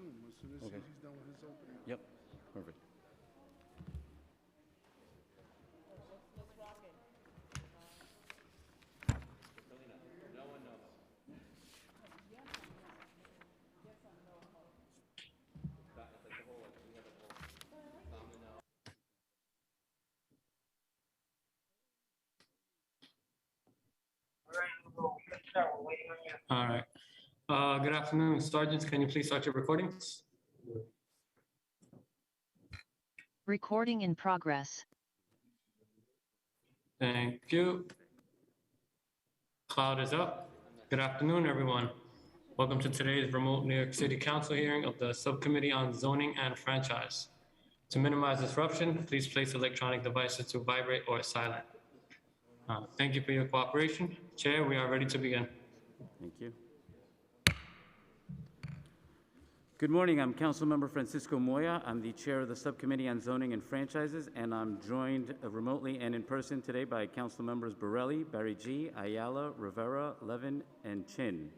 Zoom as soon as Okay. he's done with his opening. Yep, perfect. All right. Good afternoon, Sergeants. Can you please start your recordings? Recording in progress. Thank you. Cloud is up. Good afternoon, everyone. Welcome to today's remote New York City Council hearing of the Subcommittee on Zoning and Franchise. To minimize disruption, please place electronic devices to vibrate or silent. Thank you for your cooperation. Chair, we are ready to begin. Thank you. Good morning. I'm Councilmember Francisco Moya. I'm the chair of the Subcommittee on Zoning and Franchises, and I'm joined remotely and in person today by Council members Borelli, Barry G, Ayala, Rivera, Levin, and Chin.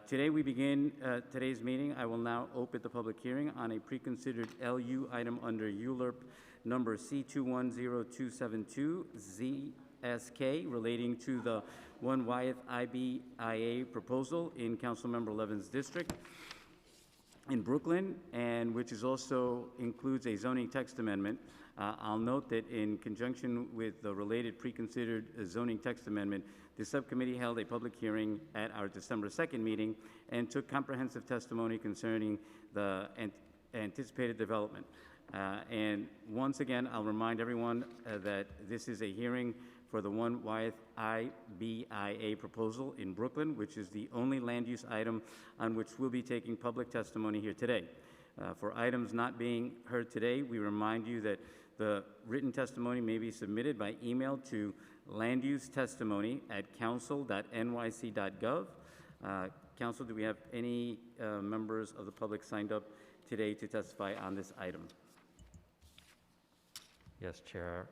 Today we begin today's meeting. I will now open the public hearing on a preconsidered LU item under ULURP number C210272 ZSK relating to the 1 Wyeth IBIA proposal in Councilmember Levin's district in Brooklyn, and which is also includes a zoning text amendment. I'll note that in conjunction with the related preconsidered zoning text amendment, the subcommittee held a public hearing at our December 2nd meeting and took comprehensive testimony concerning the anticipated development. And once again, I'll remind everyone that this is a hearing for the 1 Wyeth IBIA proposal in Brooklyn, which is the only land use item on which we'll be taking public testimony here today. For items not being heard today, we remind you that the written testimony may be submitted by email to landusetestimony@council.nyc.gov. Council, do we have any members of the public signed up today to testify on this item? Yes, Chair. I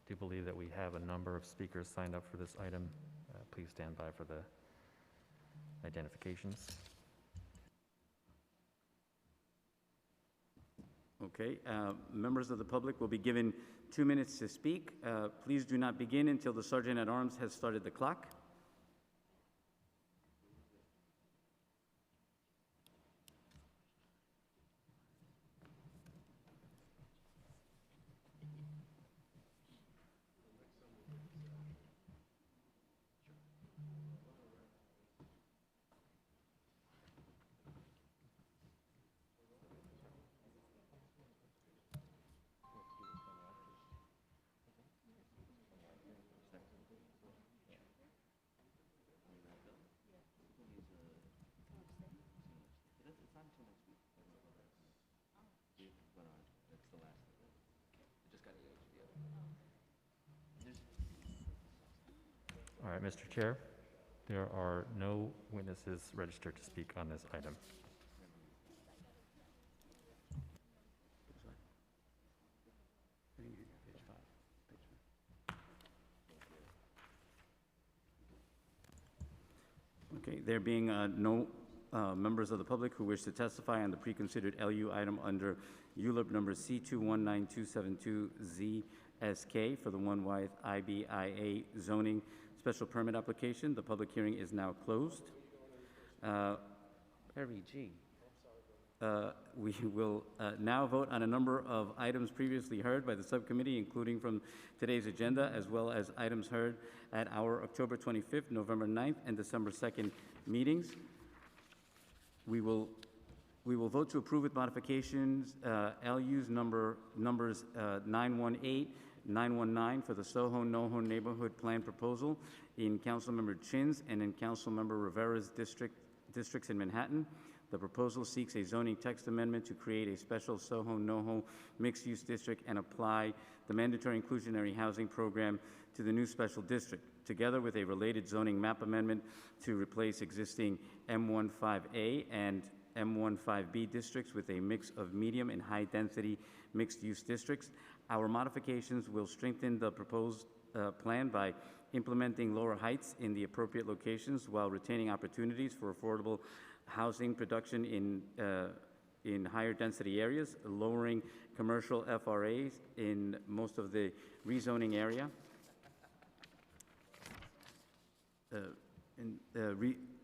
do believe that we have a number of speakers signed up for this item. Please stand by for the identifications. Okay, members of the public will be given 2 minutes to speak. Please do not begin until the Sergeant at Arms has started the clock. All right, Mr. Chair, there are no witnesses registered to speak on this item. Okay, there being no members of the public who wish to testify on the preconsidered LU item under ULURP number C219272 ZSK for the 1 Wyeth IBIA zoning special permit application, the public hearing is now closed. Barry G. We will now vote on a number of items previously heard by the subcommittee, including from today's agenda, as well as items heard at our October 25th, November 9th, and December 2nd meetings. We will vote to approve with modifications LU's numbers 918, 919 for the Soho NoHo neighborhood plan proposal in Councilmember Chin's and in Councilmember Rivera's districts in Manhattan. The proposal seeks a zoning text amendment to create a special Soho NoHo mixed-use district and apply the mandatory inclusionary housing program to the new special district, together with a related zoning map amendment to replace existing M15A and M15B districts with a mix of medium and high-density mixed-use districts. Our modifications will strengthen the proposed plan by implementing lower heights in the appropriate locations while retaining opportunities for affordable housing production in higher density areas, lowering commercial FRAs in most of the rezoning area,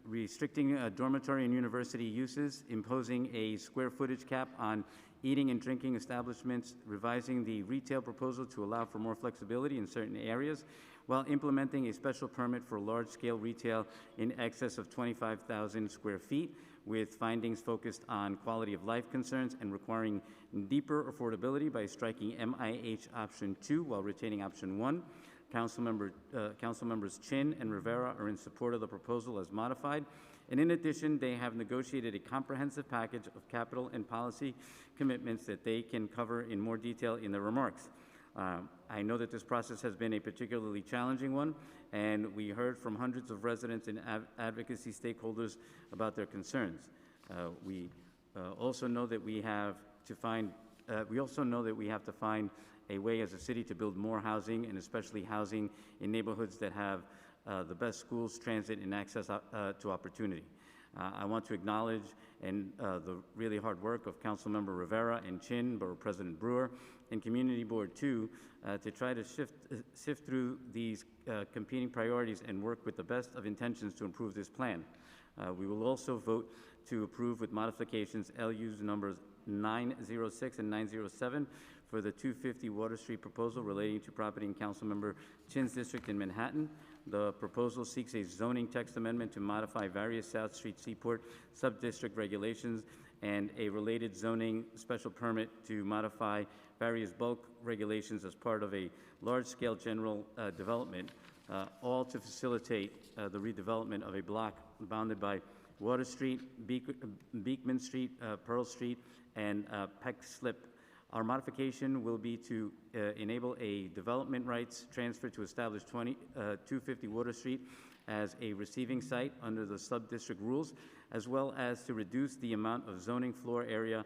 restricting dormitory and university uses, imposing a square footage cap on eating and drinking establishments, revising the retail proposal to allow for more flexibility in certain areas, while implementing a special permit for large-scale retail in excess of 25,000 square feet, with findings focused on quality of life concerns and requiring deeper affordability by striking MIH option 2 while retaining option 1. Council members Chin and Rivera are in support of the proposal as modified. And in addition, they have negotiated a comprehensive package of capital and policy commitments that they can cover in more detail in their remarks. I know that this process has been a particularly challenging one, and we heard from hundreds of residents and advocacy stakeholders about their concerns. We also know that we have to find a way as a city to build more housing, and especially housing in neighborhoods that have the best schools, transit, and access to opportunity. I want to acknowledge the really hard work of Councilmember Rivera and Chin, Borough President Brewer, and Community Board 2 to try to sift through these competing priorities and work with the best of intentions to improve this plan. We will also vote to approve with modifications LUs numbers 906 and 907 for the 250 Water Street proposal relating to property in Councilmember Chin's district in Manhattan. The proposal seeks a zoning text amendment to modify various South Street Seaport sub-district regulations and a related zoning special permit to modify various bulk regulations as part of a large-scale general development, all to facilitate the redevelopment of a block bounded by Water Street, Beekman Street, Pearl Street, and Peck Slip. Our modification will be to enable a development rights transfer to establish 250 Water Street as a receiving site under the sub-district rules, as well as to reduce the amount of zoning floor area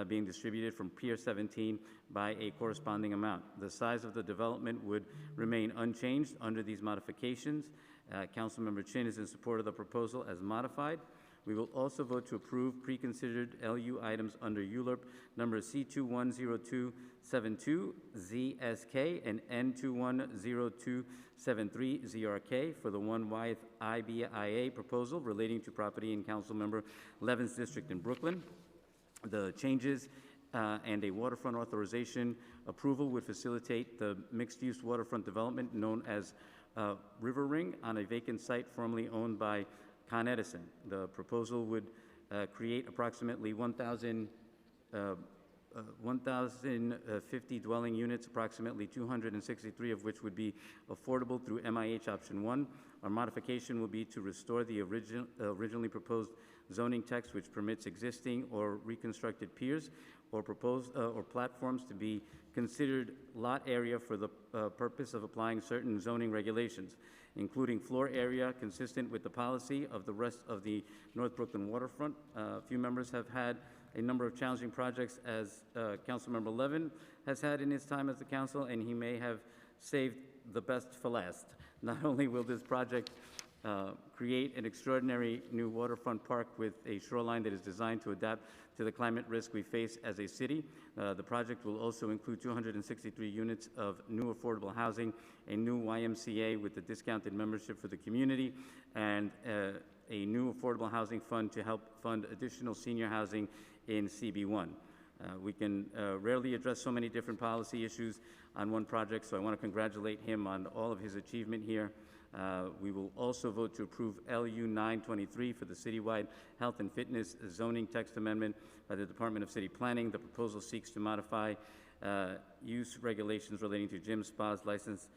being distributed from Pier 17 by a corresponding amount. The size of the development would remain unchanged under these modifications. Councilmember Chin is in support of the proposal as modified. We will also vote to approve pre-considered LU items under ULURP number C210272, ZSK, and N210273, ZRK, for the 1 Wyeth IBIA proposal relating to property in Councilmember Levin's district in Brooklyn. The changes and a waterfront authorization approval would facilitate the mixed-use waterfront development known as River Ring on a vacant site formerly owned by Con Edison. The proposal would create approximately 1,050 dwelling units, approximately 263 of which would be affordable through MIH option 1. Our modification will be to restore the originally proposed zoning text, which permits existing or reconstructed piers or platforms to be considered lot area for the purpose of applying certain zoning regulations, including floor area consistent with the policy of the rest of the North Brooklyn waterfront. A few members have had a number of challenging projects, as Councilmember Levin has had in his time as the council, and he may have saved the best for last. Not only will this project create an extraordinary new waterfront park with a shoreline that is designed to adapt to the climate risk we face as a city, the project will also include 263 units of new affordable housing, a new YMCA with the discounted membership for the community, and a new affordable housing fund to help fund additional senior housing in CB1. We can rarely address so many different policy issues on one project, so I want to congratulate him on all of his achievement here. We will also vote to approve LU 923 for the citywide health and fitness zoning text amendment by the Department of City Planning. The proposal seeks to modify use regulations relating to gyms, spas, licensed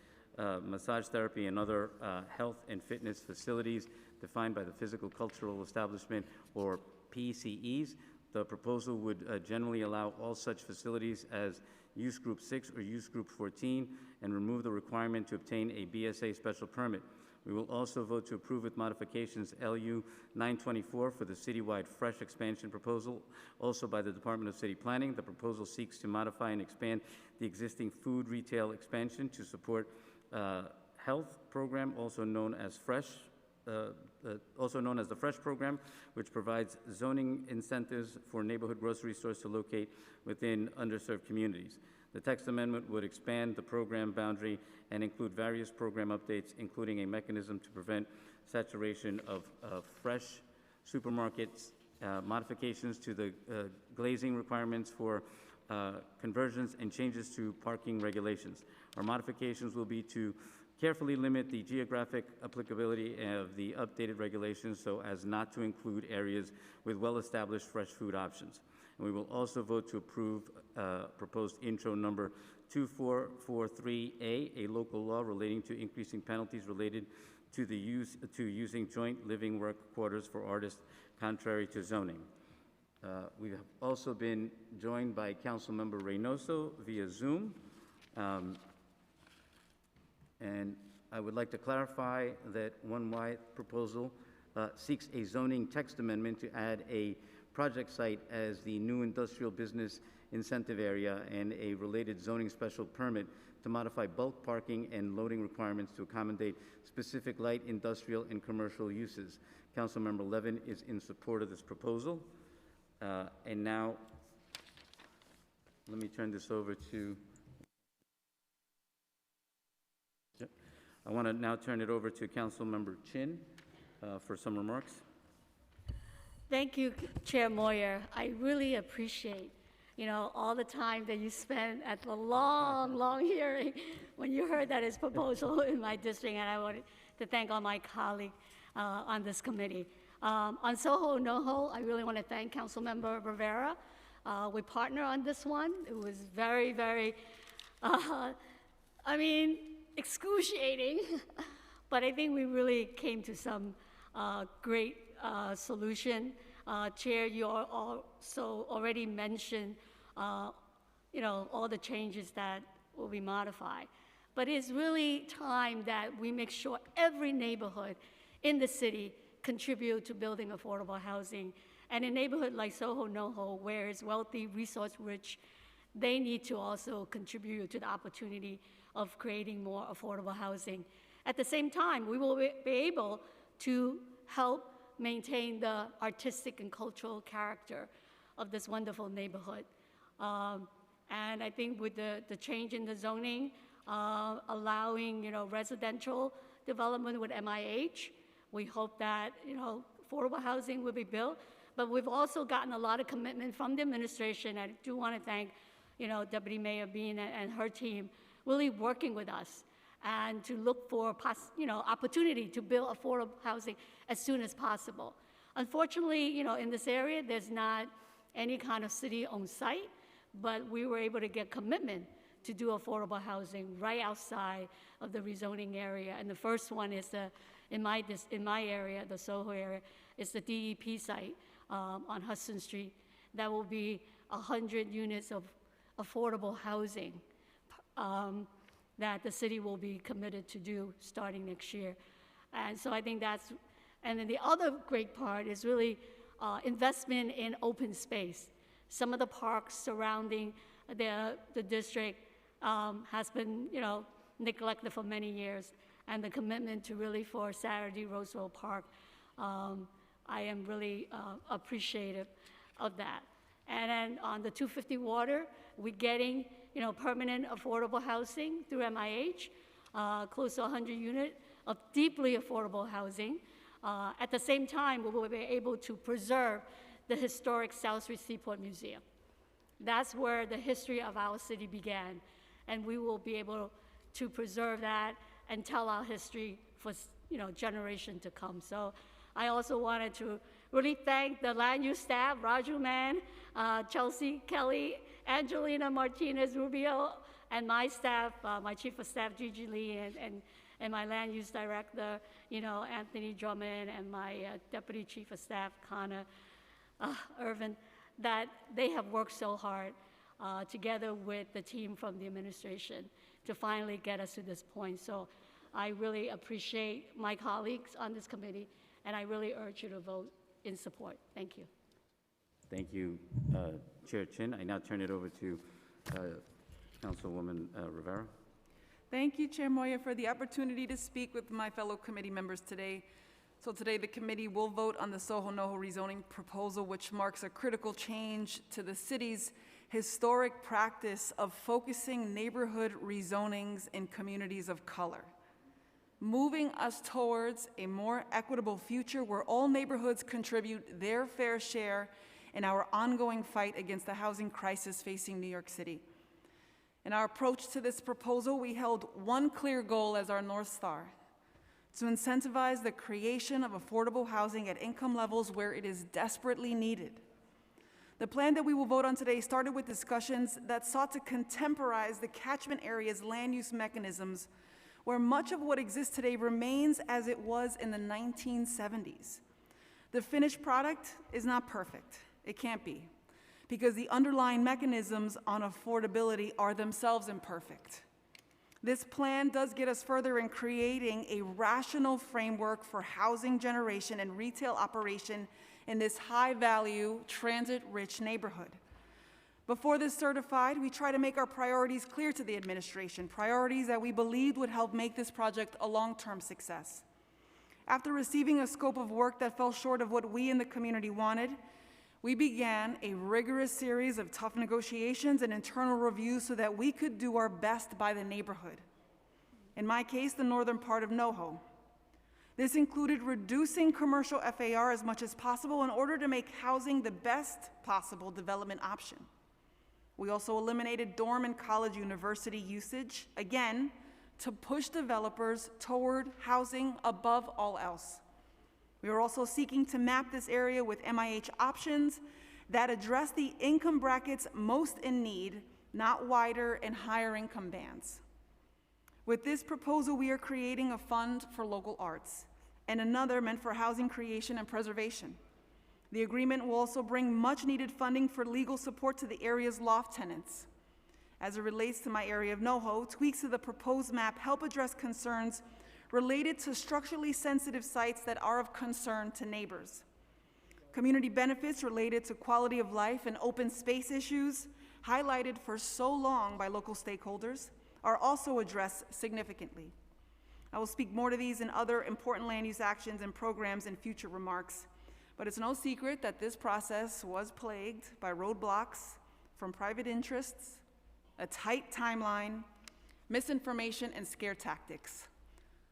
massage therapy, and other health and fitness facilities defined by the Physical Cultural Establishment, or PCEs. The proposal would generally allow all such facilities as Use Group 6 or Use Group 14 and remove the requirement to obtain a BSA special permit. We will also vote to approve with modifications LU 924 for the citywide fresh expansion proposal, also by the Department of City Planning. The proposal seeks to modify and expand the existing food retail expansion to support health program, also known as fresh also known as the Fresh Program, which provides zoning incentives for neighborhood grocery stores to locate within underserved communities. The text amendment would expand the program boundary and include various program updates, including a mechanism to prevent saturation of fresh supermarkets, modifications to the glazing requirements for conversions, and changes to parking regulations. Our modifications will be to carefully limit the geographic applicability of the updated regulations so as not to include areas with well-established fresh food options. And we will also vote to approve proposed intro number 2443A, a local law relating to increasing penalties related to using joint living work quarters for artists contrary to zoning. We have also been joined by Councilmember Reynoso via Zoom. And I would like to clarify that 1Y proposal seeks a zoning text amendment to add a project site as the new industrial business incentive area and a related zoning special permit to modify bulk parking and loading requirements to accommodate specific light industrial and commercial uses. Councilmember Levin is in support of this proposal. And now, let me turn this over to, I want to now turn it over to Councilmember Chin for some remarks. Thank you, Chair Moyer. I really appreciate, all the time that you spent at the long hearing when you heard that his proposal in my district, and I wanted to thank all my colleagues on this committee. On Soho NoHo, I really want to thank Councilmember Rivera. We partner on this one. It was very, very, excruciating, but I think we really came to some great solution. Chair, you also already mentioned, all the changes that will be modified. But it's really time that we make sure every neighborhood in the city contribute to building affordable housing. And a neighborhood like Soho NoHo, where it's wealthy, resource-rich, they need to also contribute to the opportunity of creating more affordable housing. At the same time, we will be able to help maintain the artistic and cultural character of this wonderful neighborhood. And I think with the change in the zoning, allowing residential development with MIH, we hope that affordable housing will be built. But we've also gotten a lot of commitment from the administration. I do want to thank Deputy Mayor Bean and her team really working with us and to look for opportunity to build affordable housing as soon as possible. Unfortunately, in this area, there's not any kind of city-owned site, but we were able to get commitment to do affordable housing right outside of the rezoning area. And the first one is in my area, the Soho area, is the DEP site on Hudson Street. That will be 100 units of affordable housing that the city will be committed to do starting next year. And so I think that's, and then the other great part is really investment in open space. Some of the parks surrounding the district has been, neglected for many years, and the commitment to really for Saturday Roseville Park, I am really appreciative of that. And then on the 250 Water, we're getting, permanent affordable housing through MIH, close to 100 units of deeply affordable housing. At the same time, we will be able to preserve the historic South Street Seaport Museum. That's where the history of our city began, and we will be able to preserve that and tell our history for generations to come. So I also wanted to really thank the land use staff, Raju Man, Chelsea Kelly, Angelina Martinez Rubio, and my staff, my chief of staff, Gigi Lee, and my land use director, Anthony Drummond, and my deputy chief of staff, Connor Irvin, that they have worked so hard together with the team from the administration to finally get us to this point. So I really appreciate my colleagues on this committee, and I really urge you to vote in support. Thank you. Thank you, Chair Chin. I now turn it over to Councilwoman Rivera. Thank you, Chair Moyer, for the opportunity to speak with my fellow committee members today. So today the committee will vote on the Soho NoHo rezoning proposal, which marks a critical change to the city's historic practice of focusing neighborhood rezonings in communities of color, moving us towards a more equitable future where all neighborhoods contribute their fair share in our ongoing fight against the housing crisis facing New York City. In our approach to this proposal, we held one clear goal as our North Star: to incentivize the creation of affordable housing at income levels where it is desperately needed. The plan that we will vote on today started with discussions that sought to contemporize the catchment area's land use mechanisms, where much of what exists today remains as it was in the 1970s. The finished product is not perfect. It can't be, because the underlying mechanisms on affordability are themselves imperfect. This plan does get us further in creating a rational framework for housing generation and retail operation in this high-value, transit-rich neighborhood. Before this certified, we try to make our priorities clear to the administration, priorities that we believed would help make this project a long-term success. After receiving a scope of work that fell short of what we in the community wanted, we began a rigorous series of tough negotiations and internal reviews so that we could do our best by the neighborhood. In my case, the northern part of NoHo. This included reducing commercial FAR as much as possible in order to make housing the best possible development option. We also eliminated dorm and college university usage, again, to push developers toward housing above all else. We are also seeking to map this area with MIH options that address the income brackets most in need, not wider and higher income bands. With this proposal, we are creating a fund for local arts and another meant for housing creation and preservation. The agreement will also bring much needed funding for legal support to the area's loft tenants. As it relates to my area of NoHo, tweaks to the proposed map help address concerns related to structurally sensitive sites that are of concern to neighbors. Community benefits related to quality of life and open space issues, highlighted for so long by local stakeholders, are also addressed significantly. I will speak more to these and other important land use actions and programs in future remarks, but it's no secret that this process was plagued by roadblocks from private interests, a tight timeline, misinformation, and scare tactics.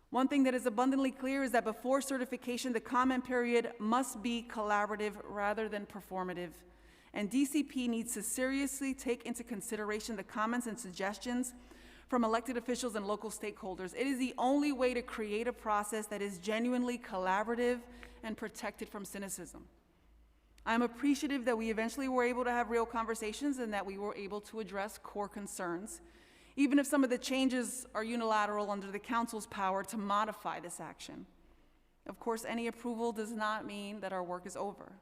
One thing that is abundantly clear is that before certification, the comment period must be collaborative rather than performative, and DCP needs to seriously take into consideration the comments and suggestions from elected officials and local stakeholders. It is the only way to create a process that is genuinely collaborative and protected from cynicism. I'm appreciative that we eventually were able to have real conversations and that we were able to address core concerns, even if some of the changes are unilateral under the council's power to modify this action. Of course, any approval does not mean that our work is over.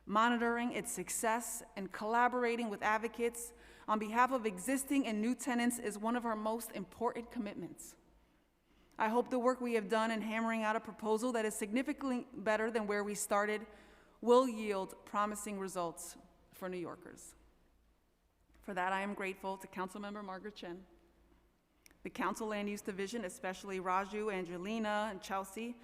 Monitoring its success and collaborating with advocates on behalf of existing and new tenants is one of our most important commitments. I hope the work we have done in hammering out a proposal that is significantly better than where we started will yield promising results for New Yorkers. For that, I am grateful to Councilmember Margaret Chen, the Council Land Use Division, especially Raju, Angelina, and Chelsea,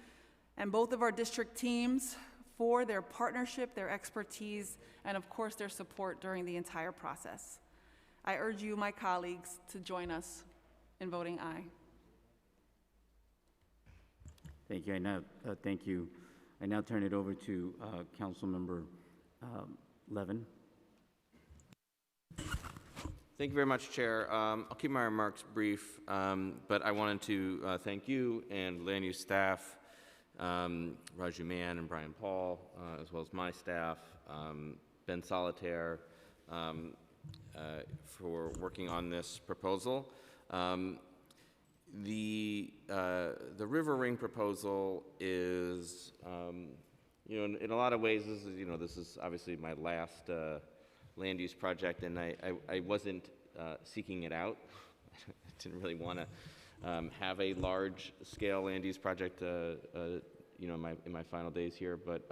and both of our district teams for their partnership, their expertise, and of course their support during the entire process. I urge you, my colleagues, to join us in voting aye. Thank you. Thank you. I now turn it over to Councilmember Levin. Thank you very much, Chair. I'll keep my remarks brief, but I wanted to thank you and land use staff, Raju Mann and Brian Paul, as well as my staff, Ben Solitaire, for working on this proposal. The River Ring proposal is, in a lot of ways, this is obviously my last land use project, and I wasn't seeking it out. I didn't really want to have a large-scale land use project, in my final days here, but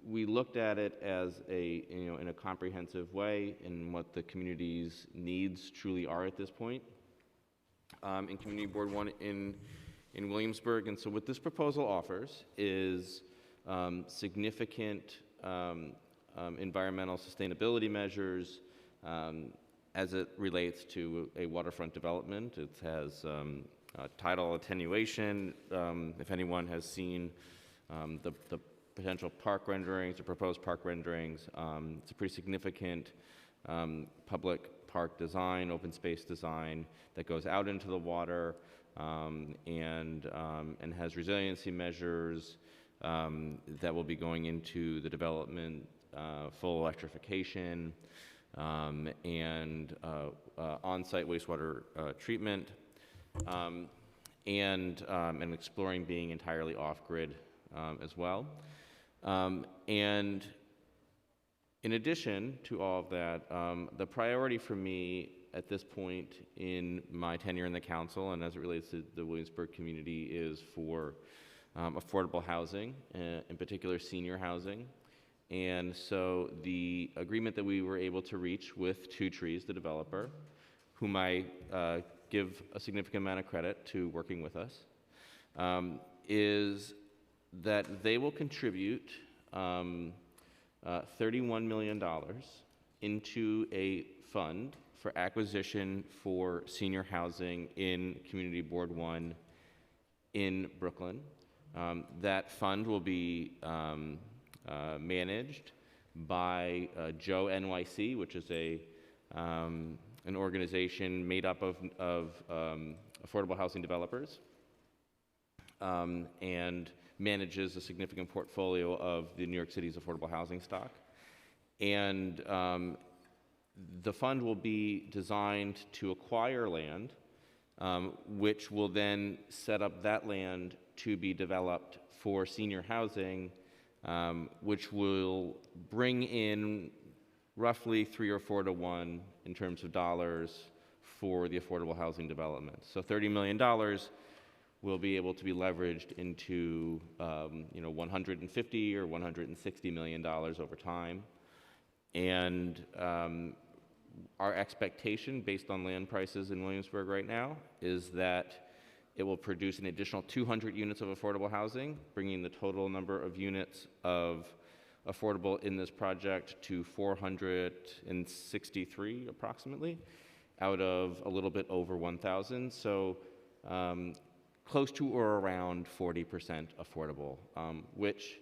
we looked at it as in a comprehensive way in what the community's needs truly are at this point. In Community Board 1 in in Williamsburg. And so what this proposal offers is significant environmental sustainability measures as it relates to a waterfront development. It has tidal attenuation. If anyone has seen the potential park renderings or proposed park renderings, it's a pretty significant public park design, open space design that goes out into the water and has resiliency measures that will be going into the development, full electrification, and on-site wastewater treatment, and exploring being entirely off-grid as well. And in addition to all of that, the priority for me at this point in my tenure in the council and as it relates to the Williamsburg community is for affordable housing, in particular senior housing. And so the agreement that we were able to reach with Two Trees, the developer, whom I give a significant amount of credit to working with us, is that they will contribute $31 million into a fund for acquisition for senior housing in Community Board 1 in Brooklyn. That fund will be managed by Joe NYC, which is an organization made up of affordable housing developers, and manages a significant portfolio of the New York City's affordable housing stock. And the fund will be designed to acquire land, which will then set up that land to be developed for senior housing, which will bring in roughly 3 or 4 to 1 in terms of dollars for the affordable housing development. So $30 million will be able to be leveraged into $150 or $160 million over time. And our expectation, based on land prices in Williamsburg right now, is that it will produce an additional 200 units of affordable housing, bringing the total number of units of affordable in this project to 463 approximately, out of a little bit over 1,000. So close to or around 40% affordable, which,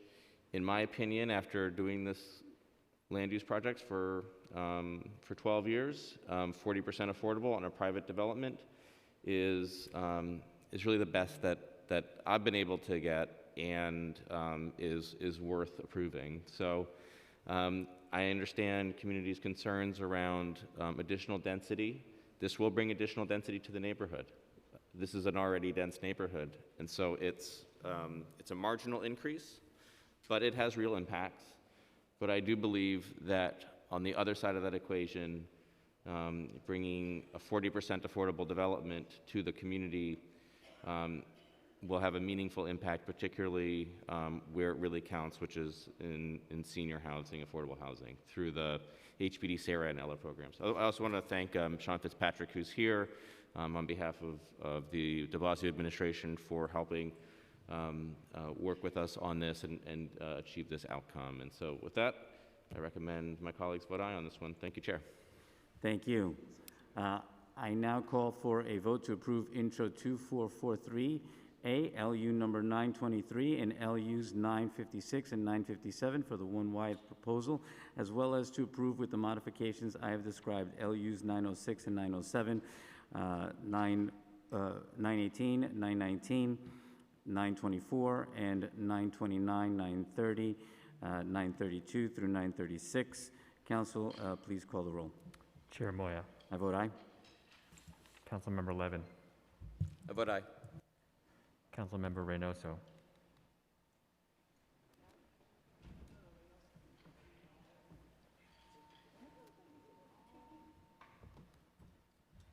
in my opinion, after doing this land use projects for 12 years, 40% affordable on a private development is really the best that I've been able to get, and is worth approving. So I understand communities' concerns around additional density. This will bring additional density to the neighborhood. This is an already dense neighborhood, and so it's a marginal increase, but it has real impacts. But I do believe that on the other side of that equation, bringing a 40% affordable development to the community will have a meaningful impact, particularly where it really counts, which is in senior housing, affordable housing, through the HPD, SARA, and ELLA programs. I also want to thank Sean Fitzpatrick, who's here, on behalf of the de Blasio administration for helping work with us on this and achieve this outcome. And so with that, I recommend my colleagues vote aye on this one. Thank you, Chair. Thank you. I now call for a vote to approve Intro 2443A, LU number 923, and LUs 956 and 957 for the One Wyeth proposal, as well as to approve with the modifications I have described, LUs 906 and 907, 918, 919, 924, and 929, 930, 932 through 936. Council, please call the roll. Chair Moya. I vote aye. Councilmember Levin. I vote aye. Councilmember Reynoso.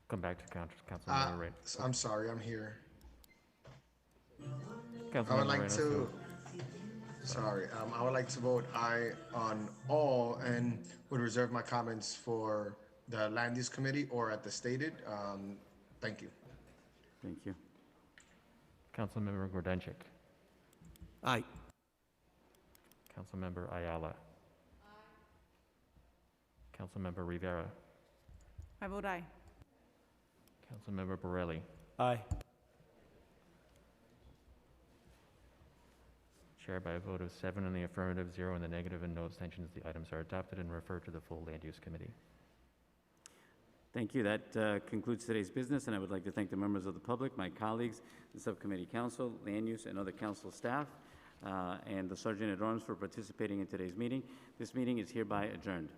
Come back to Councilmember Reynoso. I'm sorry, I'm here. I would Councilmember like Reynoso. I would like to vote aye on all and would reserve my comments for the Land Use Committee or at the stated. Thank you. Thank you. Councilmember Grodenchik. Aye. Councilmember Ayala. Councilmember Rivera. I vote aye. Councilmember Borelli. Aye. Chair, by a vote of 7 in the affirmative, 0 in the negative, and no abstentions, the items are adopted and referred to the full Land Use Committee. Thank you. That concludes today's business, and I would like to thank the members of the public, my colleagues, the subcommittee council, land use, and other council staff, and the Sergeant at Arms for participating in today's meeting. This meeting is hereby adjourned.